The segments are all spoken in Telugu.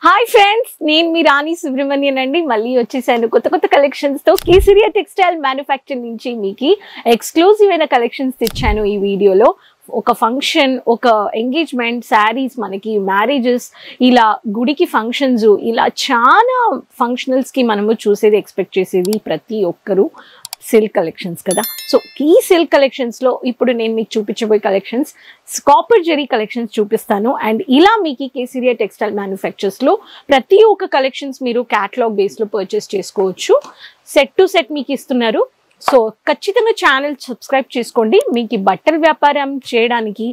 హాయ్ ఫ్రెండ్స్, నేను మీ రాణి సుబ్రహ్మణ్యన్ అండి. మళ్ళీ వచ్చేసాను కొత్త కలెక్షన్స్ తో. కేసరియా టెక్స్టైల్ మ్యానుఫ్యాక్చర్ నుంచి మీకు ఎక్స్క్లూజివ్ అయిన కలెక్షన్స్ తెచ్చాను ఈ వీడియోలో. ఒక ఫంక్షన్, ఒక ఎంగేజ్మెంట్, శారీస్, మనకి మ్యారేజెస్, ఇలా గుడికి ఫంక్షన్స్, ఇలా చాలా ఫంక్షనల్స్కి మనము చూసేది, ఎక్స్పెక్ట్ చేసేది ప్రతి ఒక్కరు సిల్క్ కలెక్షన్స్ కదా. సో ఈ సిల్క్ కలెక్షన్స్లో ఇప్పుడు నేను మీకు చూపించబోయే కలెక్షన్స్ కాపర్ జెరీ కలెక్షన్స్ చూపిస్తాను. అండ్ ఇలా మీకు కేసరియా టెక్స్టైల్ మ్యానుఫ్యాక్చర్స్లో ప్రతి ఒక్క కలెక్షన్స్ మీరు క్యాటలాగ్ బేస్లో పర్చేస్ చేసుకోవచ్చు. సెట్ టు సెట్ మీకు ఇస్తున్నారు. సో ఖచ్చితంగా ఛానల్ సబ్స్క్రైబ్ చేసుకోండి. మీకు బట్టల వ్యాపారం చేయడానికి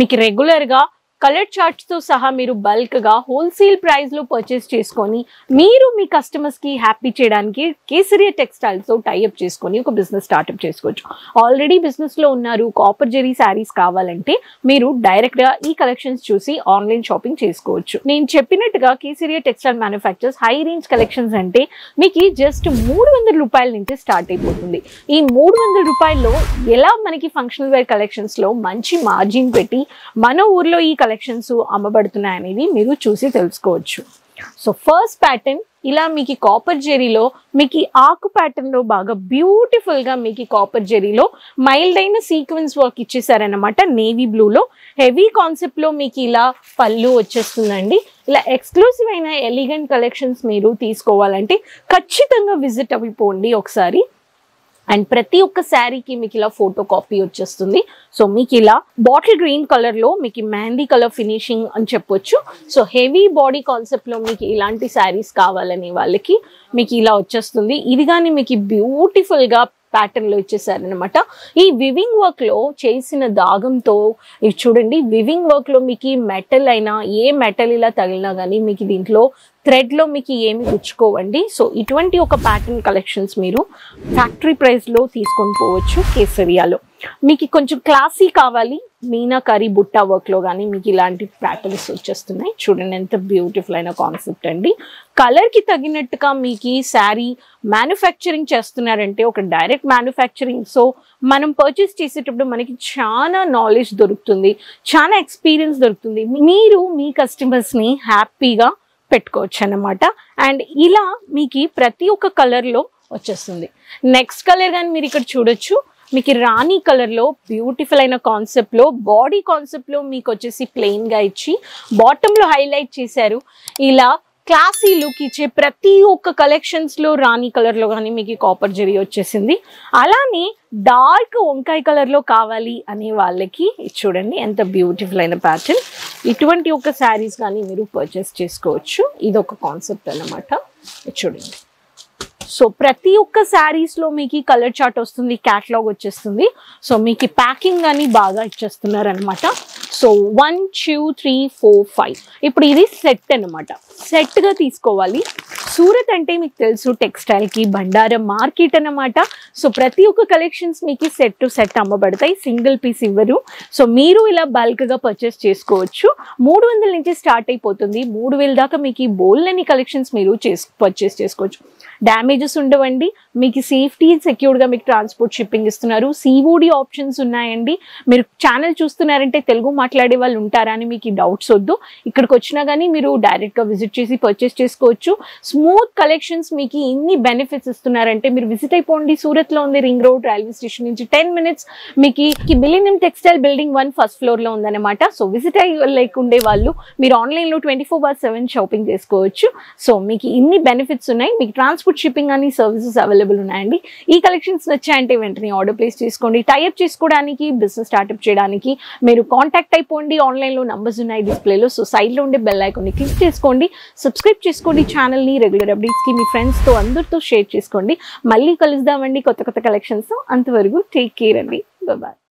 మీకు రెగ్యులర్గా కలర్ చార్ట్స్తో సహా మీరు బల్క్గా హోల్సేల్ ప్రైస్లో పర్చేస్ చేసుకొని మీరు మీ కస్టమర్స్కి హ్యాపీ చేయడానికి కేసరియా టెక్స్టైల్స్తో టైఅప్ చేసుకొని ఒక బిజినెస్ స్టార్ట్అప్ చేసుకోవచ్చు. ఆల్రెడీ బిజినెస్లో ఉన్నారు, కాపర్ జెరీ శారీస్ కావాలంటే మీరు డైరెక్ట్గా ఈ కలెక్షన్స్ చూసి ఆన్లైన్ షాపింగ్ చేసుకోవచ్చు. నేను చెప్పినట్టుగా Kesariya textile manufactures high range collections అంటే మీకు జస్ట్ 300 రూపాయల నుంచి స్టార్ట్ అయిపోతుంది. ఈ 300 రూపాయల్లో ఎలా మనకి ఫంక్షనల్ వేర్ కలెక్షన్స్లో మంచి మార్జిన్ పెట్టి మన ఊర్లో ఈ కలెక్షన్స్ అమ్మబడుతున్నాయి అనేది మీరు చూసి తెలుసుకోవచ్చు. సో ఫస్ట్ ప్యాటర్న్ ఇలా మీకు కాపర్ జెరీలో మీకు ఆకు ప్యాటర్న్ లో బాగా బ్యూటిఫుల్ గా మీకు కాపర్ జెరీలో మైల్డ్ అయిన సీక్వెన్స్ వర్క్ ఇచ్చేసారనమాట. నేవీ బ్లూలో హెవీ కాన్సెప్ట్ లో మీకు ఇలా పళ్ళు వచ్చేస్తుందండి. ఇలా ఎక్స్క్లూసివ్ అయిన ఎలిగెంట్ కలెక్షన్స్ మీరు తీసుకోవాలంటే ఖచ్చితంగా విజిట్ అయిపోండి ఒకసారి. అండ్ ప్రతి ఒక్క శారీకి మీకు ఇలా ఫోటో కాపీ వచ్చేస్తుంది. సో మీకు ఇలా బాటిల్ గ్రీన్ కలర్లో మీకు మెహందీ కలర్ ఫినిషింగ్ అని చెప్పొచ్చు. సో హెవీ బాడీ కాన్సెప్ట్లో మీకు ఇలాంటి శారీస్ కావాలని వాళ్ళకి మీకు ఇలా వచ్చేస్తుంది. ఇది కానీ మీకు బ్యూటిఫుల్గా ప్యాటర్న్లో ఇచ్చేసారనమాట. ఈ వివింగ్ వర్క్లో చేసిన దాగంతో ఇవి చూడండి. వివింగ్ వర్క్లో మీకు మెటల్ అయినా ఏ మెటల్ ఇలా తగిలినా కానీ మీకు దీంట్లో థ్రెడ్లో మీకు ఏమి గుచ్చుకోవండి. సో ఇటువంటి ఒక ప్యాటర్న్ కలెక్షన్స్ మీరు ఫ్యాక్టరీ ప్రైస్లో తీసుకొని పోవచ్చు. కేసరియాలో మీకు కొంచెం క్లాసీ కావాలి, మీనాకారి బుట్టా వర్క్లో కానీ మీకు ఇలాంటి ప్యాటర్న్స్ వచ్చేస్తున్నాయి. చూడండి ఎంత బ్యూటిఫుల్ అయిన కాన్సెప్ట్ అండి. కలర్కి తగినట్టుగా మీకు శారీ మ్యానుఫ్యాక్చరింగ్ చేస్తున్నారంటే ఒక డైరెక్ట్ మ్యానుఫ్యాక్చరింగ్. సో మనం పర్చేస్ చేసేటప్పుడు మనకి చాలా నాలెడ్జ్ దొరుకుతుంది, చాలా ఎక్స్పీరియన్స్ దొరుకుతుంది. మీరు మీ కస్టమర్స్ని హ్యాపీగా పెట్టుకోవచ్చు అన్నమాట. అండ్ ఇలా మీకు ప్రతి ఒక్క కలర్లో వచ్చేస్తుంది. నెక్స్ట్ కలర్ కానీ మీరు ఇక్కడ చూడొచ్చు. మీకు రాణి కలర్లో బ్యూటిఫుల్ అయిన కాన్సెప్ట్లో బాడీ కాన్సెప్ట్లో మీకు వచ్చేసి ప్లెయిన్గా ఇచ్చి బాటంలో హైలైట్ చేశారు. ఇలా క్లాసీ లుక్ ఇచ్చే ప్రతి ఒక్క కలెక్షన్స్లో రాణి కలర్లో కానీ మీకు కాపర్ జెరీ వచ్చేసింది. అలానే డార్క్ వంకాయ కలర్లో కావాలి అనే వాళ్ళకి చూడండి ఎంత బ్యూటిఫుల్ అయిన ప్యాటర్న్. ఇటువంటి ఒక శారీస్ కానీ మీరు పర్చేస్ చేసుకోవచ్చు. ఇది ఒక కాన్సెప్ట్ అన్నమాట. చూడండి. సో ప్రతి ఒక్క శారీస్లో మీకు కలర్ చార్ట్ వస్తుంది, క్యాటలాగ్ వచ్చేస్తుంది. సో మీకు ప్యాకింగ్ అని బాగా ఇచ్చేస్తున్నారు అనమాట. సో 1 2 3 4 5 ఇప్పుడు ఇది సెట్ అనమాట. సెట్గా తీసుకోవాలి. సూరత్ అంటే మీకు తెలుసు టెక్స్టైల్కి బండారం మార్కెట్ అన్నమాట. సో ప్రతి ఒక్క కలెక్షన్స్ మీకు సెట్ టు సెట్ అమ్మబడతాయి, సింగిల్ పీస్ ఇవ్వరు. సో మీరు ఇలా బల్క్గా పర్చేస్ చేసుకోవచ్చు. 300 నుంచి స్టార్ట్ అయిపోతుంది. 3000 దాకా మీకు ఈ బోల్ని కలెక్షన్స్ మీరు పర్చేస్ చేసుకోవచ్చు. డ్యామేజెస్ ఉండవండి. మీకు సేఫ్టీ అండ్ సెక్యూర్గా మీకు ట్రాన్స్పోర్ట్ షిప్పింగ్ ఇస్తున్నారు. సిఓడి ఆప్షన్స్ ఉన్నాయండి. మీరు ఛానల్ చూస్తున్నారంటే తెలుగు మాట్లాడే వాళ్ళు ఉంటారా అని మీకు డౌట్స్ వద్దు. ఇక్కడికి వచ్చినా కానీ మీరు డైరెక్ట్గా విజిట్ చేసి పర్చేస్ చేసుకోవచ్చు. స్మూత్ కలెక్షన్స్ మీకు ఇన్ని బెనిఫిట్స్ ఇస్తున్నారంటే మీరు విజిట్ అయిపోండి. సూరత్లో ఉంది, రింగ్ రోడ్ రైల్వే స్టేషన్ నుంచి 10 minutes మీకు మిలీనియం టెక్స్టైల్ బిల్డింగ్ 1 ఫస్ట్ ఫ్లోర్లో ఉందన్నమాట. సో విజిట్ లేకుండే వాళ్ళు మీరు ఆన్లైన్లో 24/7 షాపింగ్ చేసుకోవచ్చు. సో మీకు ఇన్ని బెనిఫిట్స్ ఉన్నాయి. మీకు ట్రాన్స్పోర్ట్ షిప్పింగ్ అని సర్వీసెస్ అవైలబుల్ ఉన్నాయండి. ఈ కలెక్షన్స్ నచ్చాయంటే వెంటనే ఆర్డర్ ప్లేస్ చేసుకోండి. టైఅప్ చేసుకోవడానికి, బిజినెస్ స్టార్ట్అప్ చేయడానికి మీరు కాంటాక్ట్ అయిపోండి. ఆన్లైన్లో నంబర్స్ ఉన్నాయి డిస్ప్లేలో. సో సైడ్లో ఉండే బెల్ ఐకాన్ని క్లిక్ చేసుకోండి, సబ్స్క్రైబ్ చేసుకోండి ఛానల్ని. రెగ్యులర్ అప్డేట్స్కి మీ ఫ్రెండ్స్తో అందరితో షేర్ చేసుకోండి. మళ్ళీ కలుద్దామండి కొత్త కలెక్షన్స్తో. అంతవరకు టేక్ కేర్ అండి. బాయ్.